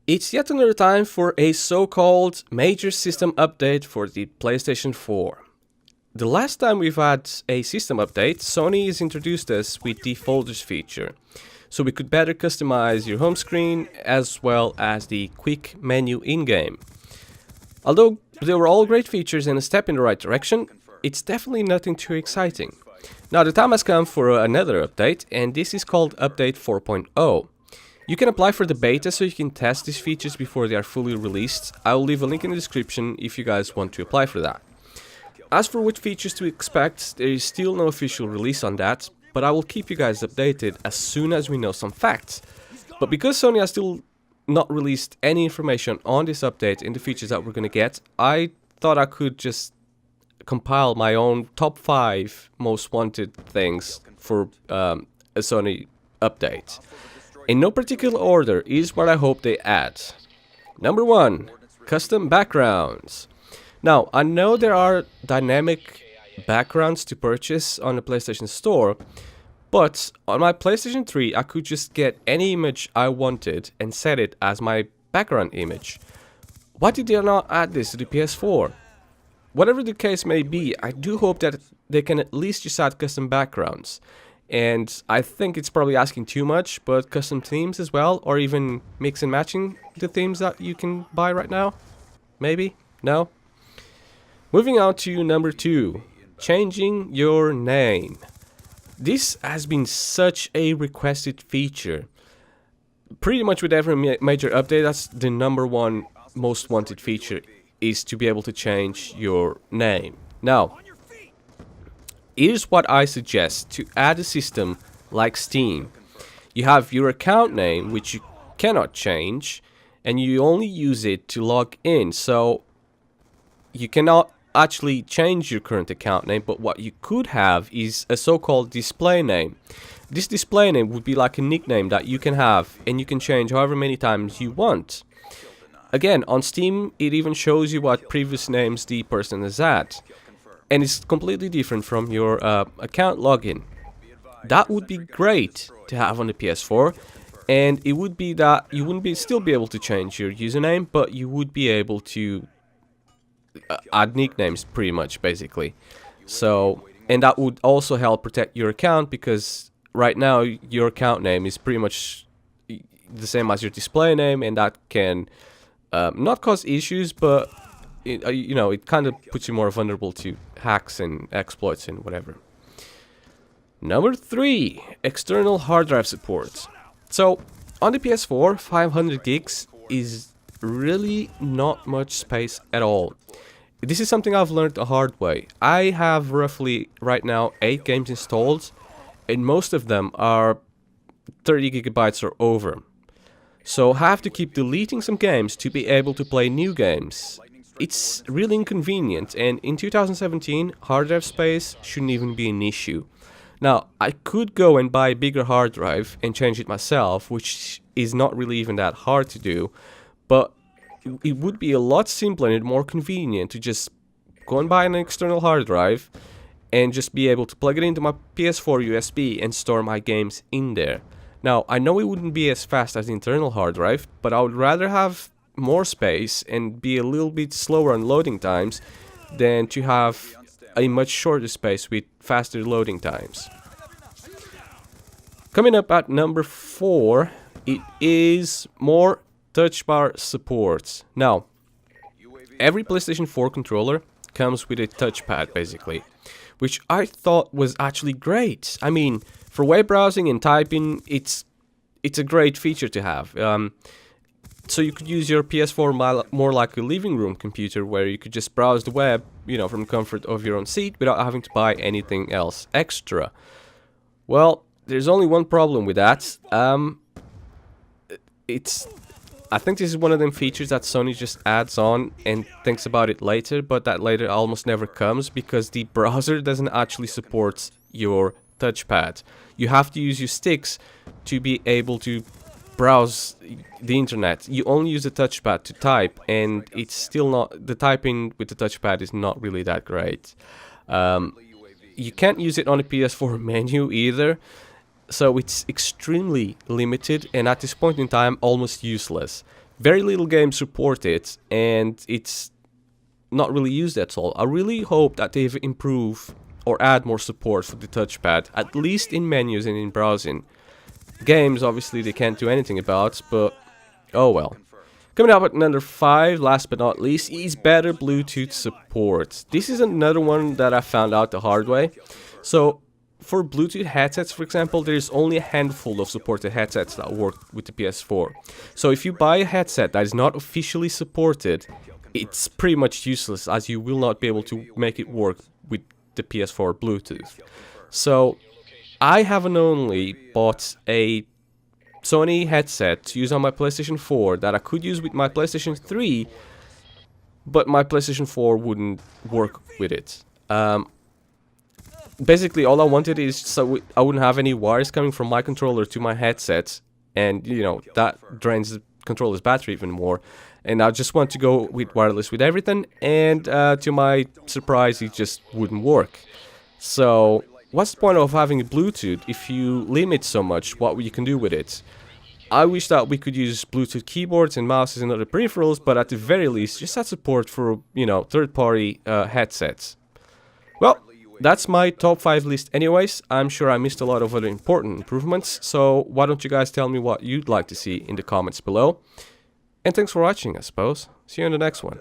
It's yet another time for a so-called major system update for the PlayStation 4. The last time we've had a system update, Sony has introduced us with the folders feature, so we could better customize your home screen as well as the quick menu in-game. Although they were all great features and a step in the right direction, it's definitely nothing too exciting. Now the time has come for another update, and this is called Update 4.0. You can apply for the beta so you can test these features before they are fully released. I will leave a link in the description if you guys want to apply for that. As for which features to expect, there is still no official release on that, but I will keep you guys updated as soon as we know some facts. But because Sony has still not released any information on this update and the features that we're going to get, I thought I could just compile my own top 5 most wanted things for a Sony update. In no particular order is what I hope they add. Number 1, custom backgrounds. Now, I know there are dynamic backgrounds to purchase on the PlayStation Store, but on my PlayStation 3 I could just get any image I wanted and set it as my background image. Why did they not add this to the PS4? Whatever the case may be, I do hope that they can at least just add custom backgrounds. And I think it's probably asking too much, but custom themes as well, or even mix and matching the themes that you can buy right now? Maybe? No? Moving on to number 2, changing your name. This has been such a requested feature. Pretty much with every major update, that's the number 1 most wanted feature, is to be able to change your name. Now, here's what I suggest to add a system like Steam. You have your account name, which you cannot change, and you only use it to log in. So you cannot actually change your current account name, but what you could have is a so-called display name. This display name would be like a nickname that you can have, and you can change however many times you want. Again, on Steam, it even shows you what previous names the person has had. And it's completely different from your account login. That would be great to have on the PS4, and it would be that you wouldn't still be able to change your username, but you would be able to add nicknames pretty much, basically. So, and that would also help protect your account, because right now your account name is pretty much the same as your display name, and that can not cause issues, but it kind of puts you more vulnerable to hacks and exploits and whatever. Number 3, external hard drive support. So, on the PS4, 500 gigs is really not much space at all. This is something I've learned the hard way. I have roughly, right now, 8 games installed, and most of them are 30 gigabytes or over. So I have to keep deleting some games to be able to play new games. It's really inconvenient, and in 2017, hard drive space shouldn't even be an issue. Now, I could go and buy a bigger hard drive and change it myself, which is not really even that hard to do, but it would be a lot simpler and more convenient to just go and buy an external hard drive and just be able to plug it into my PS4 USB and store my games in there. Now, I know it wouldn't be as fast as the internal hard drive, but I would rather have more space and be a little bit slower on loading times than to have a much shorter space with faster loading times. Coming up at number 4, it is more Touchbar support. Now, every PlayStation 4 controller comes with a touchpad, basically, which I thought was actually great. I mean, for web browsing and typing, it's a great feature to have. So you could use your PS4 more like a living room computer, where you could just browse the web, from the comfort of your own seat without having to buy anything else extra. Well, there's only one problem with that. I think this is one of them features that Sony just adds on and thinks about it later, but that later almost never comes because the browser doesn't actually support your touchpad. You have to use your sticks to be able to browse the internet. You only use the touchpad to type, and it's still not, the typing with the touchpad is not really that great. You can't use it on a PS4 menu either, so it's extremely limited and at this point in time almost useless. Very little games support it, and it's not really used at all. I really hope that they've improved or add more support for the touchpad, at least in menus and in browsing. Games, obviously, they can't do anything about, but oh well. Coming up at number 5, last but not least, is better Bluetooth support. This is another one that I found out the hard way. So, for Bluetooth headsets, for example, there's only a handful of supported headsets that work with the PS4. So if you buy a headset that is not officially supported, it's pretty much useless, as you will not be able to make it work with the PS4 Bluetooth. So I haven't only bought a Sony headset to use on my PlayStation 4 that I could use with my PlayStation 3, but my PlayStation 4 wouldn't work with it. Basically, all I wanted is so I wouldn't have any wires coming from my controller to my headset, and you know that drains the controller's battery even more. And I just want to go with wireless with everything, and to my surprise, it just wouldn't work. So what's the point of having a Bluetooth if you limit so much what you can do with it? I wish that we could use Bluetooth keyboards and mouses and other peripherals, but at the very least, just have support for, you know, third-party headsets. Well, that's my top 5 list anyways. I'm sure I missed a lot of other important improvements, so why don't you guys tell me what you'd like to see in the comments below. And thanks for watching, I suppose. See you in the next one.